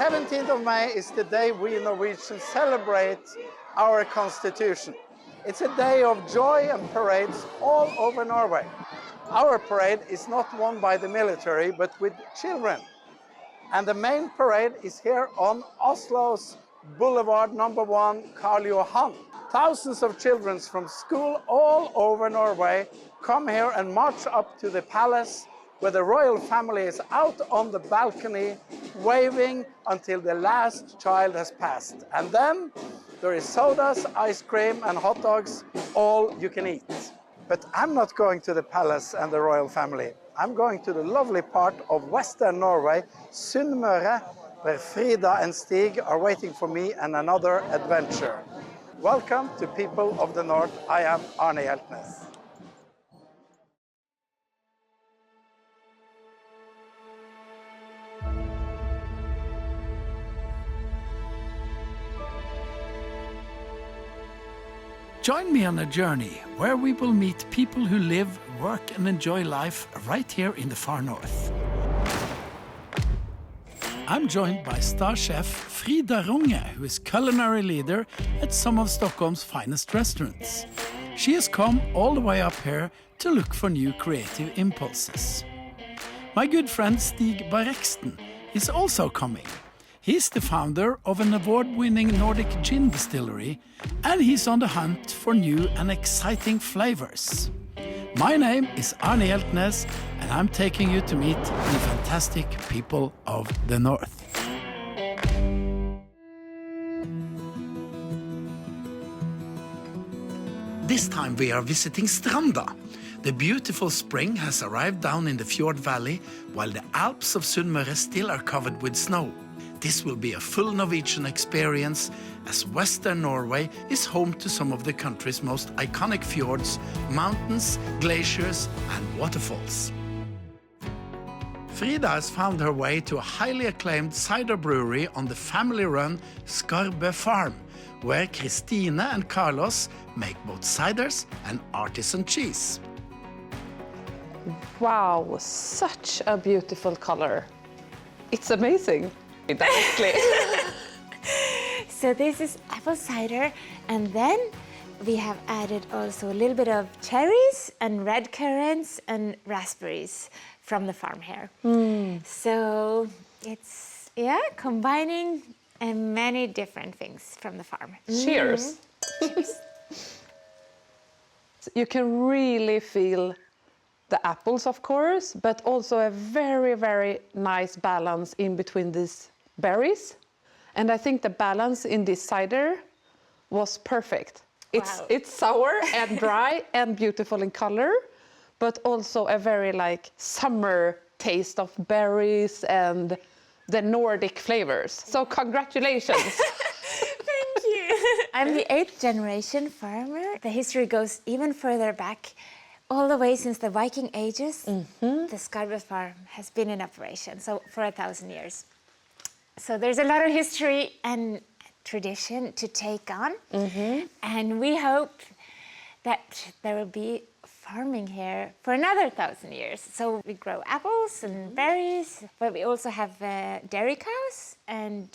17th of May is the day we Norwegians celebrate our constitution. It's a day of joy and parades all over Norway. Our parade is not won by the military, but with children. And the main parade is here on Oslo's Boulevard number 1, Karl Johan. Thousands of children from school all over Norway come here and march up to the palace where the royal family is out on the balcony waving until the last child has passed. And then there is sodas, ice cream and hot dogs, all you can eat. But I'm not going to the palace and the royal family. I'm going to the lovely part of Western Norway, Sunnylven, where Frida and Stig are waiting for me and another adventure. Welcome to People of the North. I am Arne Hjeltnes. Join me on a journey where we will meet people who live, work and enjoy life right here in the far north. I'm joined by star chef Frida Runge, who is culinary leader at some of Stockholm's finest restaurants. She has come all the way up here to look for new creative impulses. My good friend Stig Barreksten is also coming. He's the founder of an award-winning Nordic gin distillery, and he's on the hunt for new and exciting flavors. My name is Arne Hjeltnes, and I'm taking you to meet the fantastic people of the North. This time we are visiting Stranda. The beautiful spring has arrived down in the Fjord Valley, while the Alps of Sunnmøre still are covered with snow. This will be a full Norwegian experience, as Western Norway is home to some of the country's most iconic fjords, mountains, glaciers and waterfalls. Frida has found her way to a highly acclaimed cider brewery on the family-run Skarbe farm, where Christine and Carlos make both ciders and artisan cheese. Wow, such a beautiful color. It's amazing. Directly. So this is apple cider, and then we have added also a little bit of cherries and red currants and raspberries from the farm here. So it's, combining many different things from the farm. Cheers. You can really feel the apples, of course, but also a very, very nice balance in between these berries. And I think the balance in this cider was perfect. It's sour and dry and beautiful in color, but also a very summer taste of berries and the Nordic flavors. So congratulations. Thank you. I'm the 8th generation farmer. The history goes even further back. All the way since the Viking ages, the Skarbe farm has been in operation, so for 1,000 years. So there's a lot of history and tradition to take on, and we hope that there will be farming here for another 1,000 years. So we grow apples and berries, but we also have dairy cows, and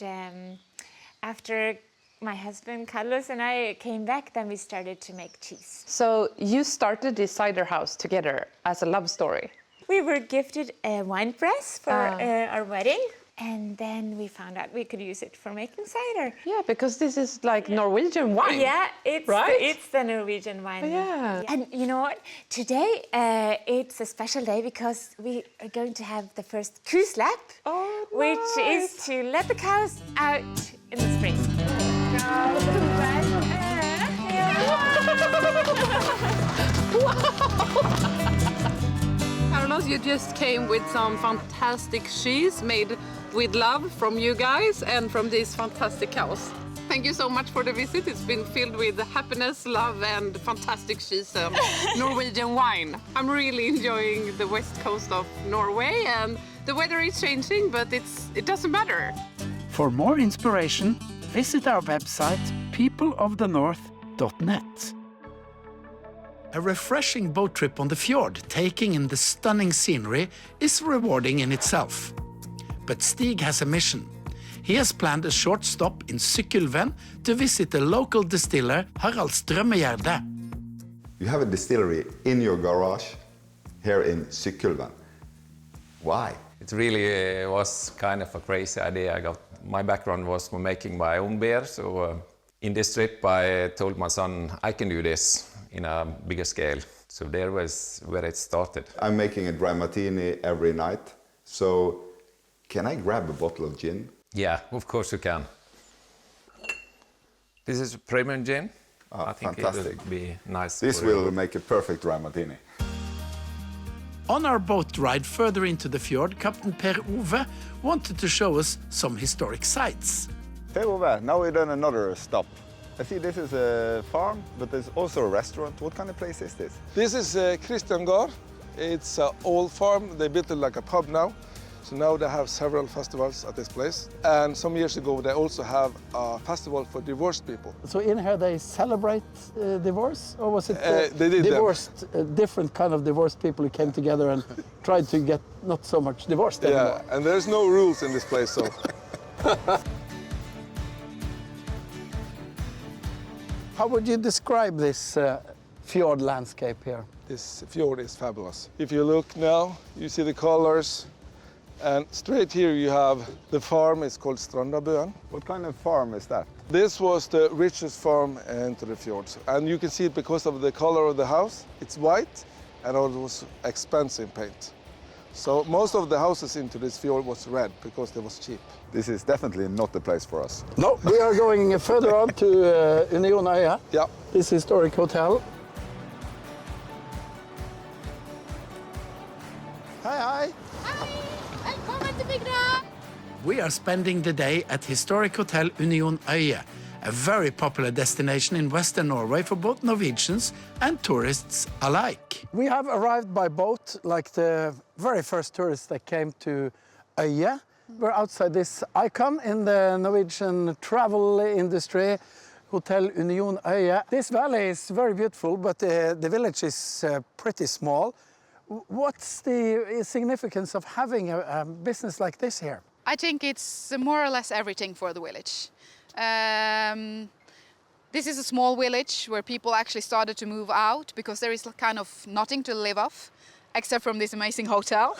after my husband Carlos and I came back, then we started to make cheese. So you started this cider house together as a love story. We were gifted a wine press for our wedding, and then we found out we could use it for making cider. Yeah, because this is Norwegian wine. Yeah, it's right? the Norwegian wine. Yeah. And you know what? Today it's a special day because we are going to have the first kuslap, which is to let the cows out in the spring. Carlos, you just came with some fantastic cheese made with love from you guys and from these fantastic cows. Thank you so much for the visit. It's been filled with happiness, love and fantastic cheese and Norwegian wine. I'm really enjoying the west coast of Norway, and the weather is changing, but it doesn't matter. For more inspiration, visit our website peopleofthenorth.net. A refreshing boat trip on the fjord, taking in the stunning scenery, is rewarding in itself. But Stig has a mission. He has planned a short stop in Sunnylven to visit the local distiller Harald Strømmegjerde. You have a distillery in your garage here in Sunnylven. Why? It really was kind of a crazy idea. My background was for making my own beer, so in this trip I told my son I can do this in a bigger scale. So there was where it started. I'm making a dry martini every night, so can I grab a bottle of gin? Yeah, of course you can. This is premium gin. I think fantastic. it would be nice. This will make a perfect dry martini. On our boat ride further into the fjord, Captain Per Ove wanted to show us some historic sites. Hey Ove, now we've done another stop. I see this is a farm, but there's also a restaurant. What kind of place is this? This is Christian Gard. It's an old farm. They built it like a pub now. So now they have several festivals at this place. And some years ago, they also have a festival for divorced people. So in here they celebrate divorce, or was it they did divorced, different kind of divorced people who came together and tried to get not so much divorced anymore? Yeah, and there's no rules in this place, so. How would you describe this fjord landscape here? This fjord is fabulous. If you look now, you see the colors. And straight here you have the farm. It's called Strandabøen. What kind of farm is that? This was the richest farm into the fjords. And you can see it because of the color of the house. It's white and it was expensive paint. So most of the houses into this fjord was red because they was cheap. This is definitely not the place for us. No, we are going further on to Unionøya, Yeah. this historic hotel. Hi. We are spending the day at historic hotel Unionøya, a very popular destination in western Norway for both Norwegians and tourists alike. We have arrived by boat like the very first tourists that came to Øya. We're outside this icon in the Norwegian travel industry, Hotel Unionøya. This valley is very beautiful, but the village is pretty small. What's the significance of having a business like this here? I think it's more or less everything for the village. This is a small village where people actually started to move out because there is kind of nothing to live off except from this amazing hotel.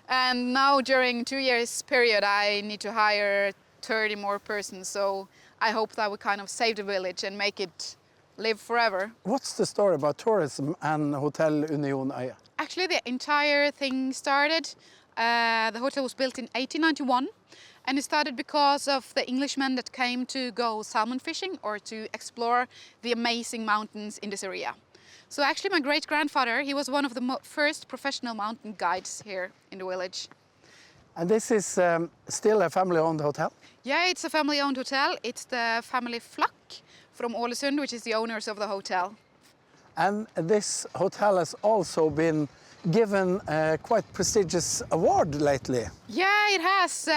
And now during 2 years period I need to hire 30 more persons, so I hope that we kind of save the village and make it live forever. What's the story about tourism and Hotel Unionøya? Actually, the entire thing started. The hotel was built in 1891, and it started because of the Englishmen that came to go salmon fishing or to explore the amazing mountains in this area. So actually my great-grandfather, he was one of the first professional mountain guides here in the village. And this is still a family-owned hotel? Yeah, it's a family-owned hotel. It's the family Flak from Ålesund, which is the owners of the hotel. And this hotel has also been given a quite prestigious award lately. Yeah, it has.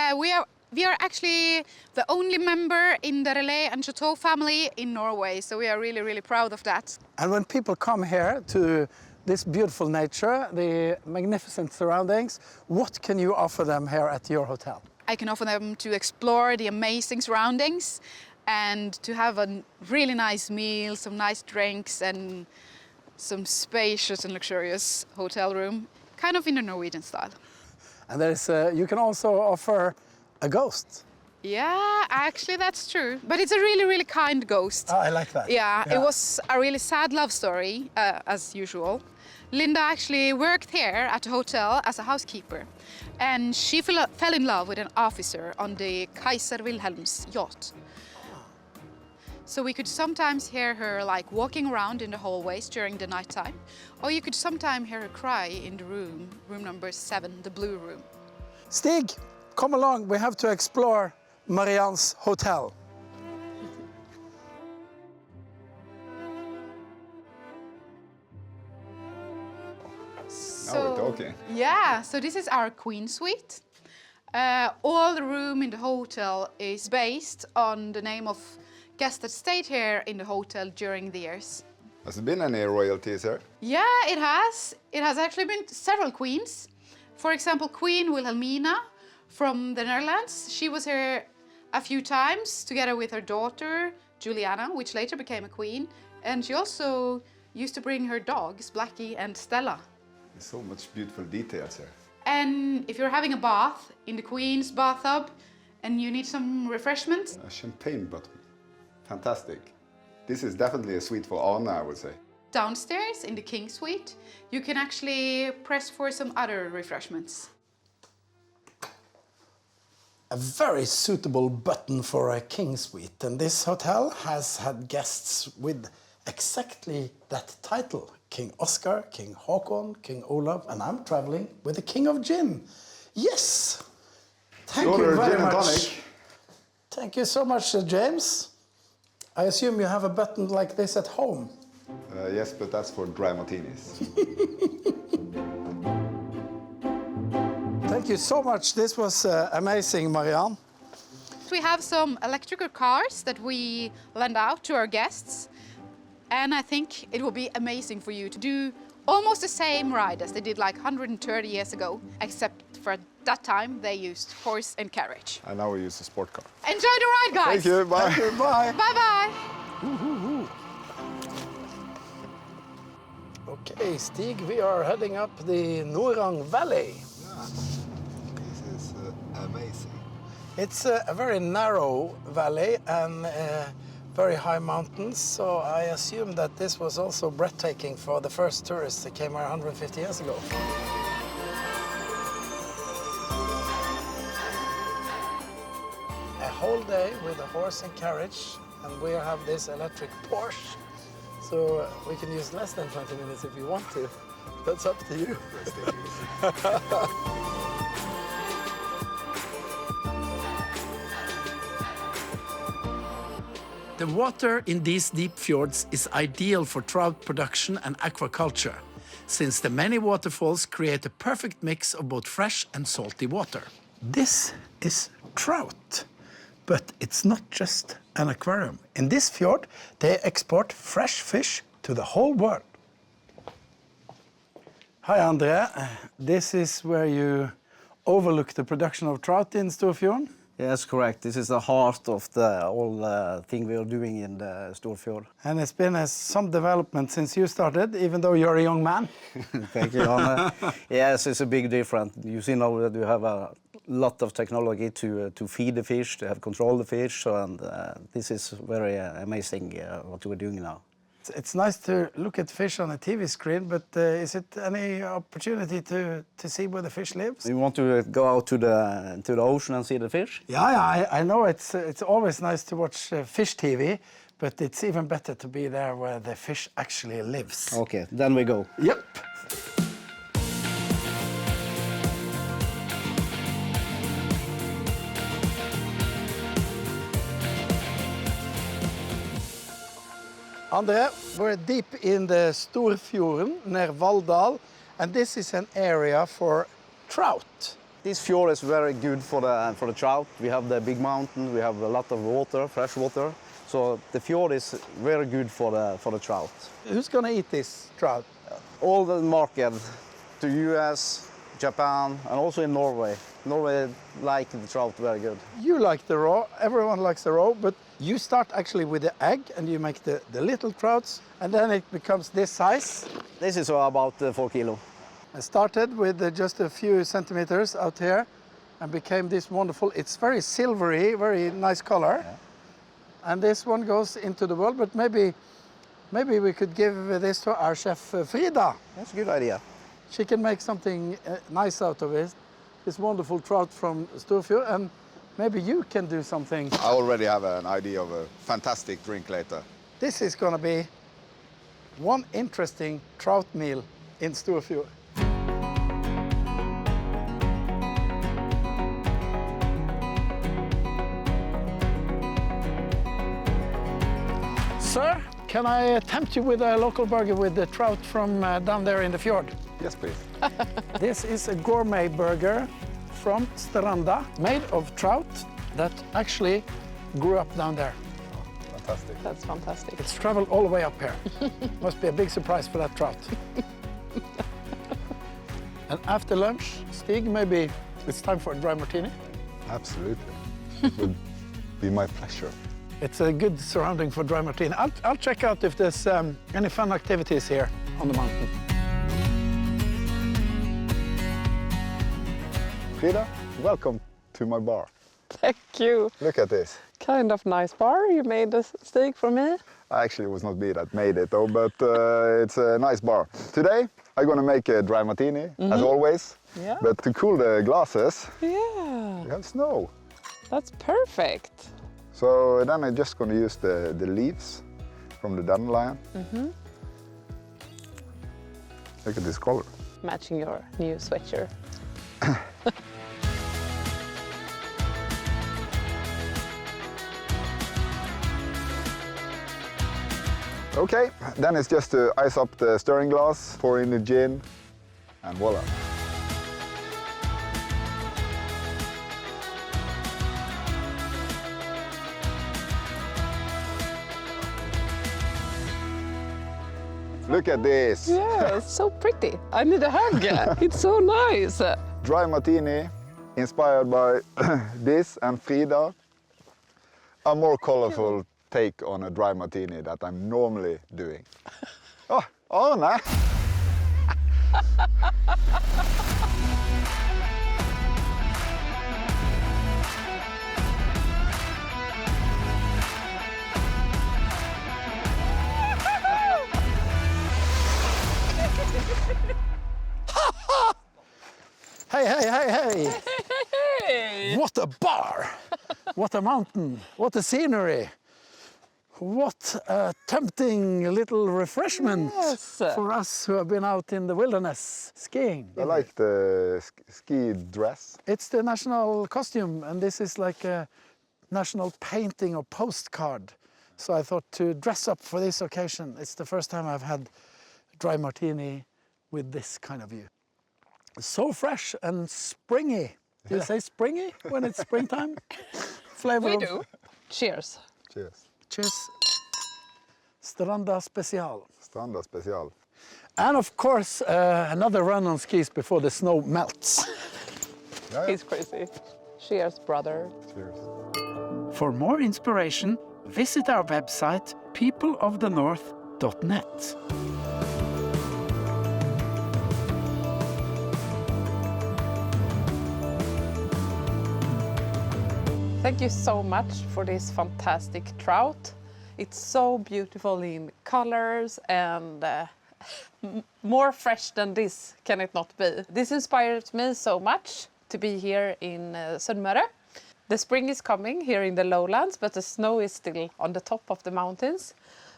We are actually the only member in the Relais and Chateau family in Norway, so we are really, really proud of that. And when people come here to this beautiful nature, the magnificent surroundings, what can you offer them here at your hotel? I can offer them to explore the amazing surroundings and to have a really nice meal, some nice drinks and some spacious and luxurious hotel room, kind of in the Norwegian style. And you can also offer a ghost. Yeah, actually that's true. But it's a really, really kind ghost. Oh, I like that. Yeah, it was a really sad love story, as usual. Linda actually worked here at the hotel as a housekeeper. And she fell in love with an officer on the Kaiser Wilhelm's yacht. So we could sometimes hear her like walking around in the hallways during the nighttime, or you could sometimes hear her cry in the room number 7, the blue room. Stig, come along. We have to explore Marianne's hotel. Now we're talking. Yeah, so this is our queen suite. All the room in the hotel is based on the name of guests that stayed here in the hotel during the years. Has there been any royalties here? Yeah, it has. It has actually been several queens. For example, Queen Wilhelmina from the Netherlands. She was here a few times together with her daughter, Juliana, which later became a queen. And she also used to bring her dogs, Blackie and Stella. There's so much beautiful details here. And if you're having a bath in the Queen's bathtub and you need some refreshments. A champagne bottle. Fantastic. This is definitely a suite for Arne, I would say. Downstairs in the King Suite, you can actually press for some other refreshments. A very suitable button for a king suite, and this hotel has had guests with exactly that title. King Oscar, King Håkon, King Olav, and I'm traveling with the King of Gin. Yes! Thank you very gin and much. tonic. Thank you so much, James. I assume you have a button like this at home. Yes, but that's for dry martinis. Thank you so much. This was amazing, Marianne. We have some electrical cars that we lend out to our guests. And I think it will be amazing for you to do almost the same ride as they did like 130 years ago, except for that time they used horse and carriage. And now we use a sport car. Enjoy the ride, guys! Thank you, bye. Thank you, bye. Bye-bye! Okay, Stig, we are heading up the Norang Valley. This is amazing. It's a very narrow valley and very high mountains, so I assume that this was also breathtaking for the first tourists that came here 150 years ago. A whole day with a horse and carriage, and we have this electric Porsche, so we can use less than 20 minutes if you want to. That's up to you. The water in these deep fjords is ideal for trout production and aquaculture, since the many waterfalls create a perfect mix of both fresh and salty water. This is trout, but it's not just an aquarium. In this fjord, they export fresh fish to the whole world. Hi, Andre. This is where you overlook the production of trout in Storfjord? Yes, correct. This is the heart of the whole thing we are doing in the Storfjord. And it's been some development since you started, even though you're a young man. Thank you, Arne. Yes, it's a big difference. You see now that you have a lot of technology to feed the fish, to have control the fish, and this is very amazing what we're doing now. It's nice to look at fish on a TV screen, but is it any opportunity to see where the fish lives? You want to go out to the ocean and see the fish? Yeah, I know it's always nice to watch fish TV, but it's even better to be there where the fish actually lives. Okay, then we go. Yep. Andre, we're deep in the Storfjorden near Valldal, and this is an area for trout. This fjord is very good for the trout. We have the big mountain, we have a lot of water, fresh water. So the fjord is very good for the trout. Who's going to eat this trout? All the market to US, Japan, and also in Norway. Norway like the trout very good. You like the raw, everyone likes the raw, but you start actually with the egg and you make the little trouts, and then it becomes this size. This is about 4 kilo. I started with just a few centimeters out here and became this wonderful, it's very silvery, very nice color. Yeah. And this one goes into the world, but maybe we could give this to our chef Frida. That's a good idea. She can make something nice out of it. This wonderful trout from Storfjord, and maybe you can do something. I already have an idea of a fantastic drink later. This is going to be one interesting trout meal in Storfjord. Sir, can I tempt you with a local burger with the trout from down there in the fjord? Yes, please. This is a gourmet burger from Stranda, made of trout that actually grew up down there. fantastic. That's fantastic. It's traveled all the way up here. Must be a big surprise for that trout. And after lunch, Stig, maybe it's time for a dry martini? Absolutely. It would be my pleasure. It's a good surrounding for dry martini. I'll check out if there's any fun activities here on the mountain. Frida, welcome to my bar. Thank you. Look at this. Kind of nice bar you made a steak for me. Actually, it was not me that made it though, but it's a nice bar. Today, I'm gonna make a dry martini, as always. Yeah. But to cool the glasses, Yeah, we have snow. that's perfect. So then I'm just gonna use the leaves from the dandelion. Look at this color. Matching your new sweatshirt. Okay, then it's just to ice up the stirring glass, pour in the gin, and voila. Look at this. Yeah, it's so pretty. I need a hug. It's so nice. Dry martini, inspired by this and Frida. A more colorful take on a dry martini that I'm normally doing. Oh, Arne! Hey, hey, hey, hey! What a bar! What a mountain! What a scenery! What a tempting little refreshment for us who have been out in the wilderness skiing. I like the ski dress. It's the national costume, and this is like a national painting or postcard. So I thought to dress up for this occasion. It's the first time I've had dry martini with this kind of view. So fresh and springy. Do you say springy when it's springtime? Flavor. We do. Cheers. Cheers. Cheers. Stranda Special. Stranda Special. And of course, another run on skis before the snow melts. Yeah. He's crazy. Cheers, brother. Cheers. For more inspiration, visit our website peopleofthenorth.net. Thank you so much for this fantastic trout. It's so beautiful in colors and more fresh than this can it not be. This inspired me so much to be here in Sunnylven. The spring is coming here in the lowlands, but the snow is still on the top of the mountains.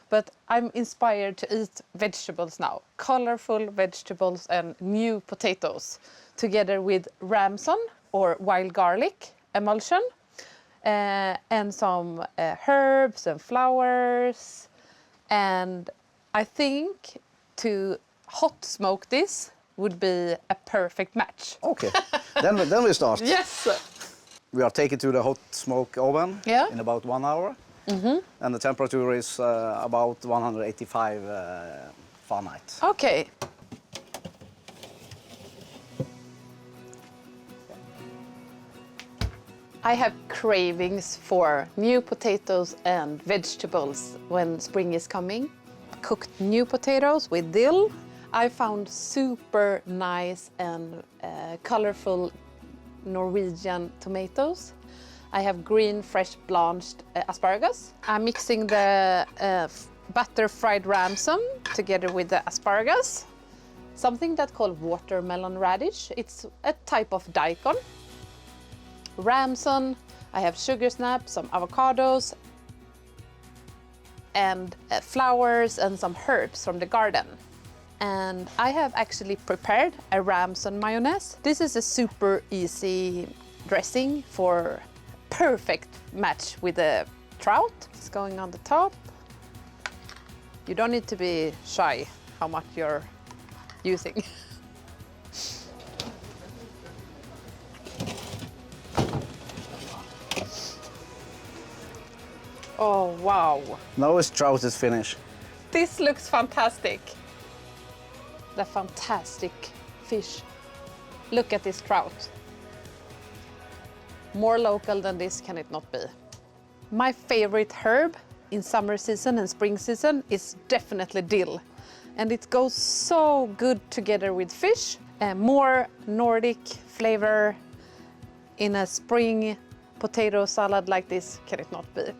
But I'm inspired to eat vegetables now, colorful vegetables and new potatoes, together with ramson or wild garlic emulsion. And some herbs and flowers, and I think to hot smoke this would be a perfect match. Okay, then we start. Yes. We are taken to the hot smoke oven in about 1 hour, and the temperature is about 185 Fahrenheit. Okay. I have cravings for new potatoes and vegetables when spring is coming. Cooked new potatoes with dill. I found super nice and colorful Norwegian tomatoes. I have green, fresh, blanched asparagus. I'm mixing the butter fried ramson together with the asparagus. Something that's called watermelon radish. It's a type of daikon. Ramson, I have sugar snap, some avocados, and flowers and some herbs from the garden. And I have actually prepared a ramson mayonnaise. This is a super easy dressing for perfect match with the trout. It's going on the top. You don't need to be shy how much you're using. Oh, wow. Now his trout is finished. This looks fantastic. The fantastic fish. Look at this trout. More local than this can it not be. My favorite herb in summer season and spring season is definitely dill. And it goes so good together with fish. More Nordic flavor in a spring potato salad like this can it not be.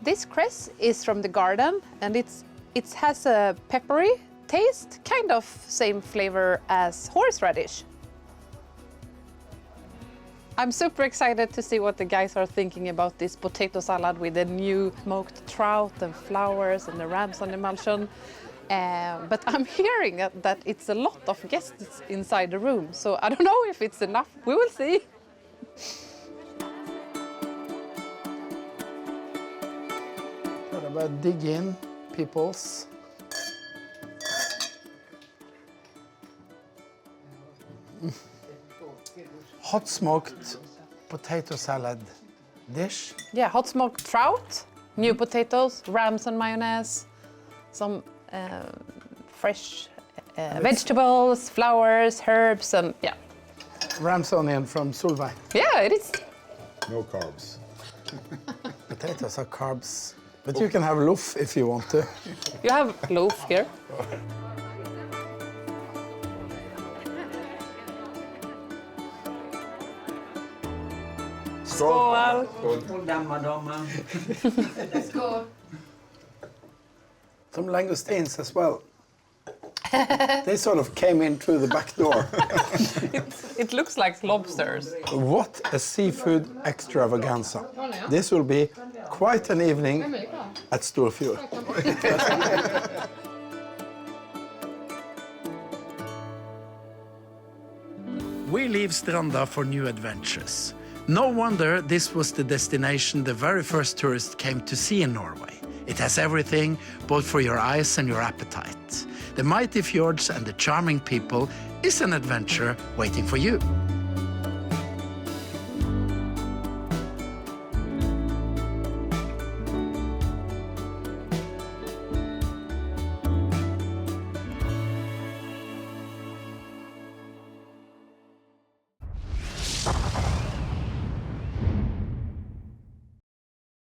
This cress is from the garden and it has a peppery taste, kind of same flavor as horseradish. I'm super excited to see what the guys are thinking about this potato salad with the new smoked trout and flowers and the ramson emulsion. But I'm hearing that it's a lot of guests inside the room, so I don't know if it's enough. We will see. What about dig in, peoples? Hot smoked potato salad dish. Yeah, hot smoked trout, new potatoes, ramson mayonnaise, some fresh vegetables, flowers, herbs, and yeah. Ramsonian from Solveig. Yeah, it is. No carbs. Potatoes are carbs, but you can have loaf if you want to. You have loaf here. Skål! Some langoustines as well. They sort of came in through the back door. It looks like lobsters. What a seafood extravaganza. This will be quite an evening at Storfjord. We leave Stranda for new adventures. No wonder this was the destination the very first tourists came to see in Norway. It has everything, both for your eyes and your appetite. The mighty fjords and the charming people is an adventure waiting for you.